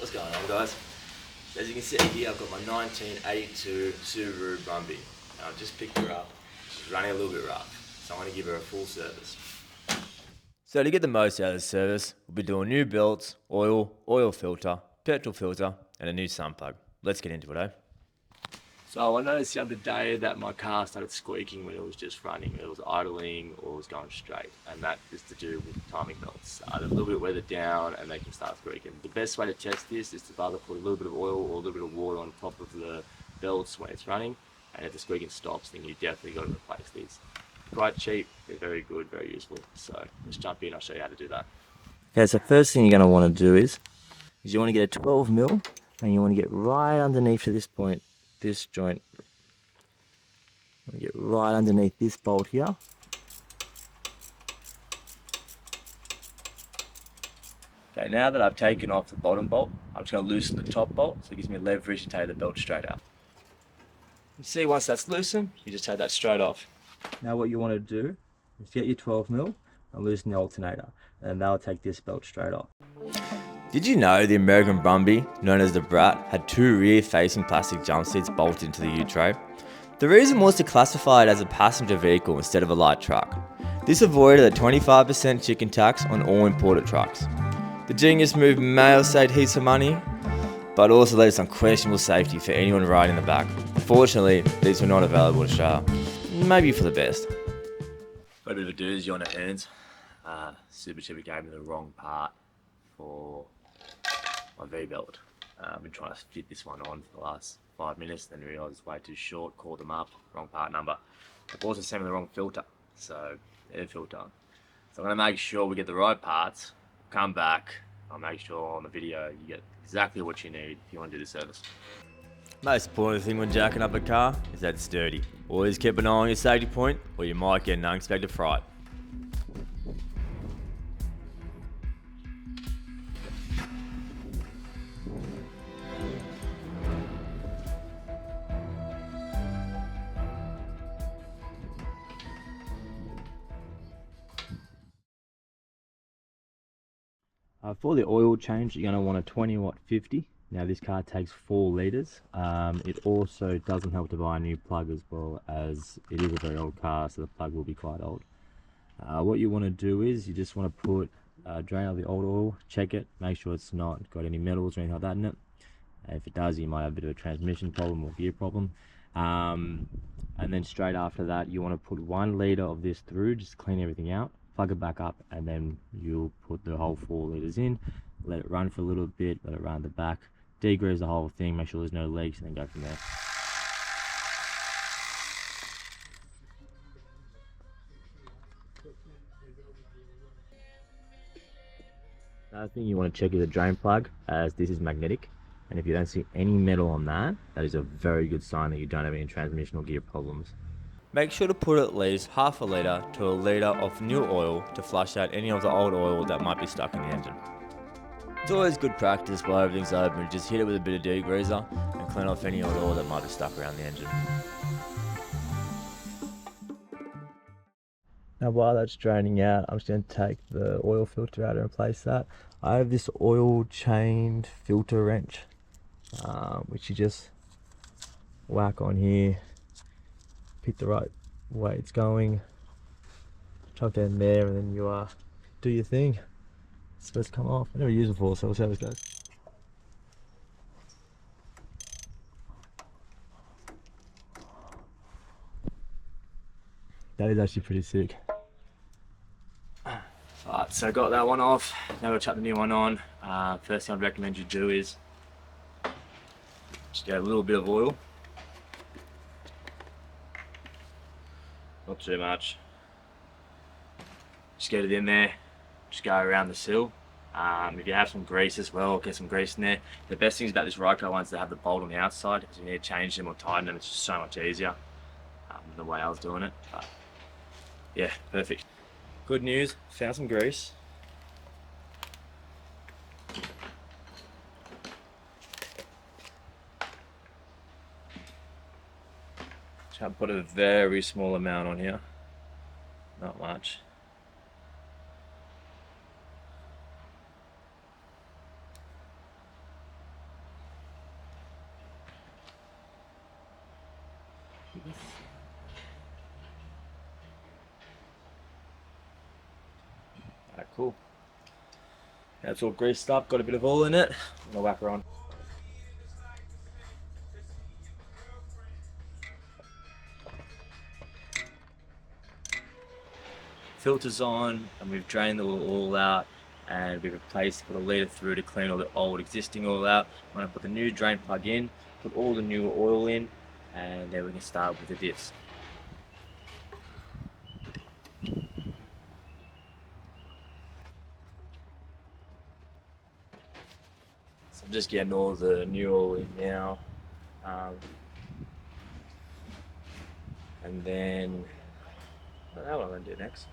What's going on, guys? As you can see here, I've got my 1982 Subaru Brumby. I've just picked her up. She's running a little bit rough, so I'm going to give her a full service. So to get the most out of the service, we'll be doing new belts, oil filter, petrol filter, and a new sun plug. Let's get into it, eh? So I noticed the other day that my car started squeaking when it was just running. It was idling or it was going straight, and that is to do with timing belts. They're a little bit weathered down and they can start squeaking. The best way to test this is to either put a little bit of oil or a little bit of water on top of the belts when it's running, and if the squeaking stops, then you definitely got to replace these. Quite cheap, they're very good, very useful. So let's jump in, I'll show you how to do that. Okay, so first thing you're going to want to do is you want to get a 12 mil and you want to get right underneath to this point, this joint. Get right underneath this bolt here. Okay, now that I've taken off the bottom bolt, I'm just going to loosen the top bolt so it gives me leverage to take the belt straight out. You see, once that's loosened, you just take that straight off. Now what you want to do is get your 12 mil and loosen the alternator, and that'll take this belt straight off. Did you know the American Brumby, known as the Brat, had two rear-facing plastic jump seats bolted into the U-tray? The reason was to classify it as a passenger vehicle instead of a light truck. This avoided a 25% chicken tax on all imported trucks. The genius move may have saved heaps of money, but also led to some questionable safety for anyone riding in the back. Fortunately, these were not available in Australia. Maybe for the best. Got a bit of a doozy on the hands. Super Chippy gave me the wrong part for my V-belt. I've been trying to fit this one on for the last 5 minutes, then realised it's way too short, called them up, wrong part number. I've also sent me the wrong filter, so air filter. So I'm going to make sure we get the right parts, come back, I'll make sure on the video you get exactly what you need if you want to do the service. Most important thing when jacking up a car is that it's dirty. Always keep an eye on your safety point or you might get an unexpected fright. For the oil change, you're going to want a 20 watt 50. Now this car takes 4 litres. It also doesn't help to buy a new plug as well, as it is a very old car, so the plug will be quite old. What you want to do is you just want to put drain out the old oil, check it, make sure it's not got any metals or anything like that in it. If it does, you might have a bit of a transmission problem or gear problem. And then straight after that, you want to put 1 litre of this through, just clean everything out, plug it back up, and then you'll put the whole 4 litres in, let it run for a little bit, let it run the back, degrease the whole thing, make sure there's no leaks, and then go from there. Another thing you want to check is the drain plug, as this is magnetic, and if you don't see any metal on that, that is a very good sign that you don't have any transmission or gear problems. Make sure to put at least half a litre to a litre of new oil to flush out any of the old oil that might be stuck in the engine. It's always good practice while everything's open, just hit it with a bit of degreaser and clean off any old oil that might be stuck around the engine. Now while that's draining out, I'm just going to take the oil filter out and replace that. I have this oil chained filter wrench, which you just whack on here, pick the right way it's going, chuck down there, and then you do your thing. It's supposed to come off. I've never used it before, so we'll see how this goes. That is actually pretty sick. Alright, so got that one off. Now we'll chuck the new one on. First thing I'd recommend you do is just get a little bit of oil. Not too much. Just get it in there. Just go around the sill. If you have some grease as well, get some grease in there. The best things about this Ryco ones that have the bolt on the outside is you need to change them or tighten them. It's just so much easier the way I was doing it. But yeah, perfect. Good news, found some grease. Try to put a very small amount on here, not much. Alright, cool. Now it's all greased up, got a bit of oil in it. I'm gonna whack her on. Filters on, and we've drained the oil out, and we've replaced, put a litre through to clean all the old existing oil out. I'm gonna put the new drain plug in, put all the new oil in, and then we can start with the diffs. So I'm just getting all the new oil in now. And then, I don't know what I'm going to do next.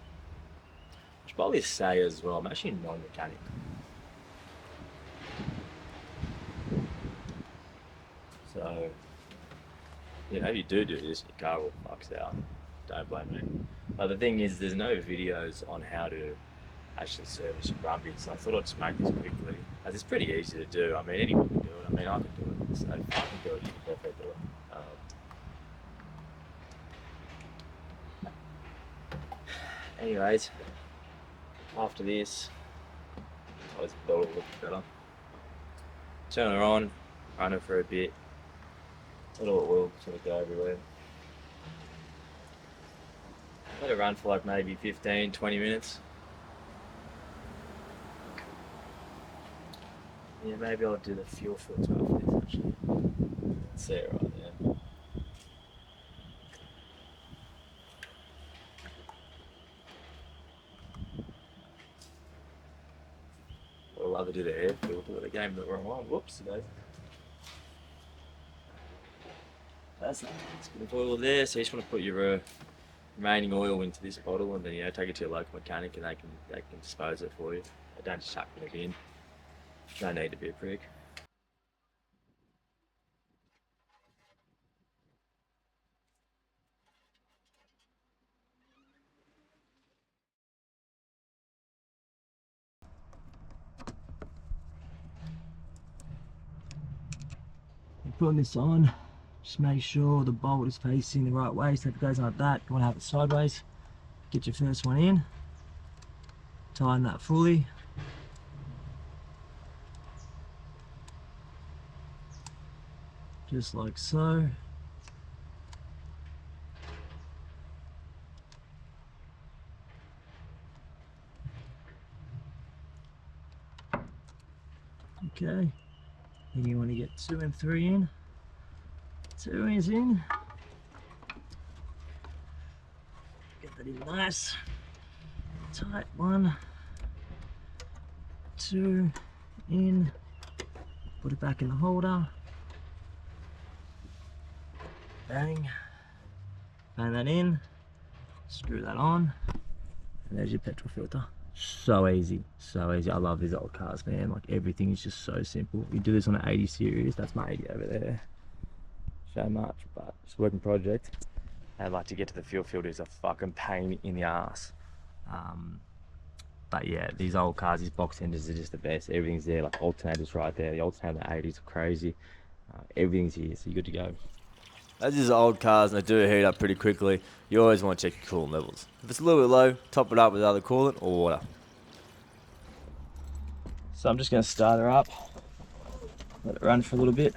I should probably say as well, I'm actually a non-mechanic. So, you know, if you do this, your car all fucks out. Don't blame me. But the thing is, there's no videos on how to actually service your Brumby, so I thought I'd just make this quickly. As it's pretty easy to do. I mean, anyone can do it. I mean, I can do it. So if I can do it, you can definitely do it. Anyways, after this, I'll just build it a little better. Turn her on, run her for a bit. Let all the oil sort of go everywhere. Let it run for like maybe 15, 20 minutes. Yeah, maybe I'll do the fuel filter after this actually. See it right there. I'd love to do the air filter, but I gave the wrong one. Whoops, guys. That's not a bit of oil there, so you just want to put your remaining oil into this bottle, and then take it to your local mechanic, and they can dispose it for you. They don't just chuck it in the bin. No need to be a prick. Putting this on, just make sure the bolt is facing the right way. So if it goes like that, you want to have it sideways. Get your first one in, tighten that fully. Just like so. Okay, then you want to get 2 and 3 in. 2 is in. Get that in nice, tight. 1, 2 in. Put it back in the holder. Bang. Bang that in. Screw that on. And there's your petrol filter. So easy, so easy. I love these old cars, man. Like, everything is just so simple. You do this on an 80 series. That's my 80 over there. So much, but it's a working project. And like, to get to the fuel filter is a fucking pain in the ass. But yeah, these old cars, these box engines are just the best. Everything's there, like alternators right there. The alternator in the 80s are crazy. Everything's here, so you're good to go. As these are old cars and they do heat up pretty quickly, you always want to check your coolant levels. If it's a little bit low, top it up with either coolant or water. So I'm just going to start her up, let it run for a little bit.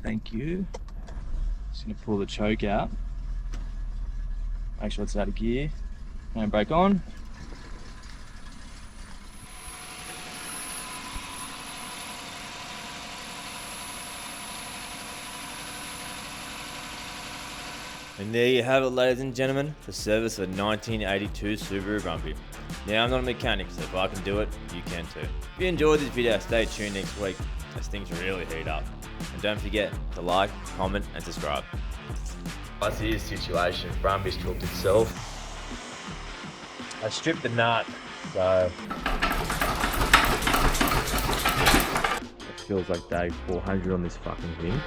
Thank you. Just going to pull the choke out. Make sure it's out of gear. Handbrake on. And there you have it, ladies and gentlemen, the service of a 1982 Subaru Brumby. Now, I'm not a mechanic, so if I can do it, you can too. If you enjoyed this video, stay tuned next week as things really heat up. And don't forget to like, comment and subscribe. That's the situation. Brumby's cooked itself. I stripped the nut, so it feels like day 400 on this fucking thing.